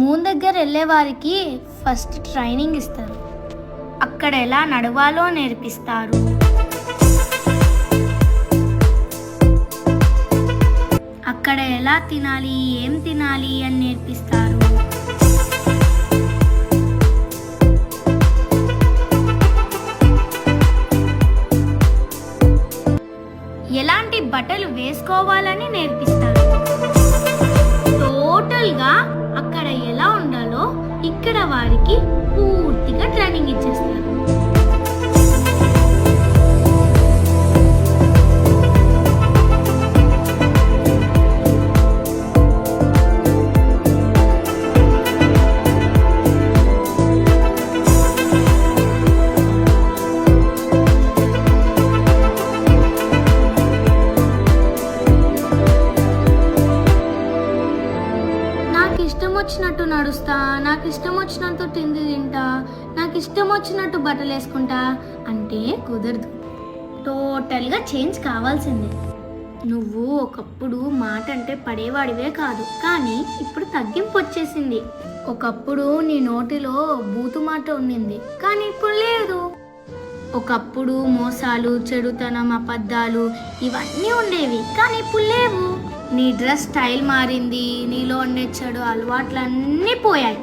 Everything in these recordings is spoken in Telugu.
మూన్ దగ్గర వెళ్ళే వారికి ఫస్ట్ ట్రైనింగ్ ఇస్తారు. అక్కడ ఎలా నడవాలో నేర్పిస్తారు. అక్కడ ఎలా తినాలి, ఏం తినాలి అని నేర్పిస్తారు. ఎలాంటి బట్టలు వేసుకోవాలని నేర్పిస్తారు. టోటల్గా అక్కడ ఎలా ఉండాలో ఇక్కడ వారికి పూర్తిగా ట్రైనింగ్ ఇచ్చేస్తారు. ఇష్టం వచ్చినట్టు నడుస్తా, నాకు ఇష్టం వచ్చినట్టు తిండి తింటా, నాకు ఇష్టం వచ్చినట్టు బట్టలు వేసుకుంటా అంటే కుదరదు. టోటల్గా చేంజ్ కావాల్సిందే. నువ్వు ఒకప్పుడు మాట అంటే పడేవాడివే కాదు, కానీ ఇప్పుడు తగ్గింపు వచ్చేసింది. ఒకప్పుడు నీ నోటిలో బూతు మాట ఉండింది, కానీ ఇప్పుడు లేదు. ఒకప్పుడు మోసాలు, చెడుతనం, అబద్ధాలు ఇవన్నీ ఉండేవి, కానీ ఇప్పుడు లేవు. నీ డ్రెస్ స్టైల్ మారింది, నీలో ఉండే చెడు అలవాట్లన్నీ పోయాయి.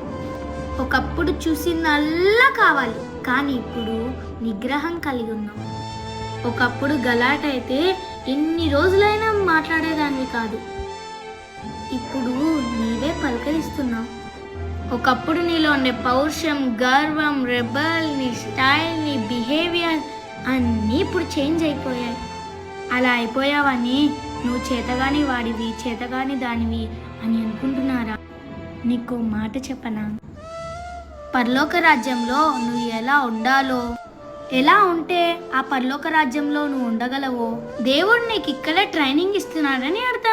ఒకప్పుడు చూసిందల్లా కావాలి, కానీ ఇప్పుడు నిగ్రహం కలిగి ఉన్నావు. ఒకప్పుడు గలాట అయితే ఎన్ని రోజులైనా మాట్లాడేదాన్ని కాదు, ఇప్పుడు నీవే పలకరిస్తున్నావు. ఒకప్పుడు నీలో ఉండే పౌరుషం, గర్వం, రెబల్, నీ స్టైల్, నీ బిహేవియర్ అన్నీ ఇప్పుడు చేంజ్ అయిపోయాయి. అలా అయిపోయావని నువ్వు చేతగాని వాడివి, చేతగాని దానివి అని అనుకుంటున్నారా? నీకు మాట చెప్పనా? పరలోక రాజ్యంలో నువ్వు ఎలా ఉండాలో, ఎలా ఉంటే ఆ పరలోక రాజ్యంలో నువ్వు ఉండగలవో దేవుడు నీకు ఇక్కడే ట్రైనింగ్ ఇస్తున్నాడని అర్థం.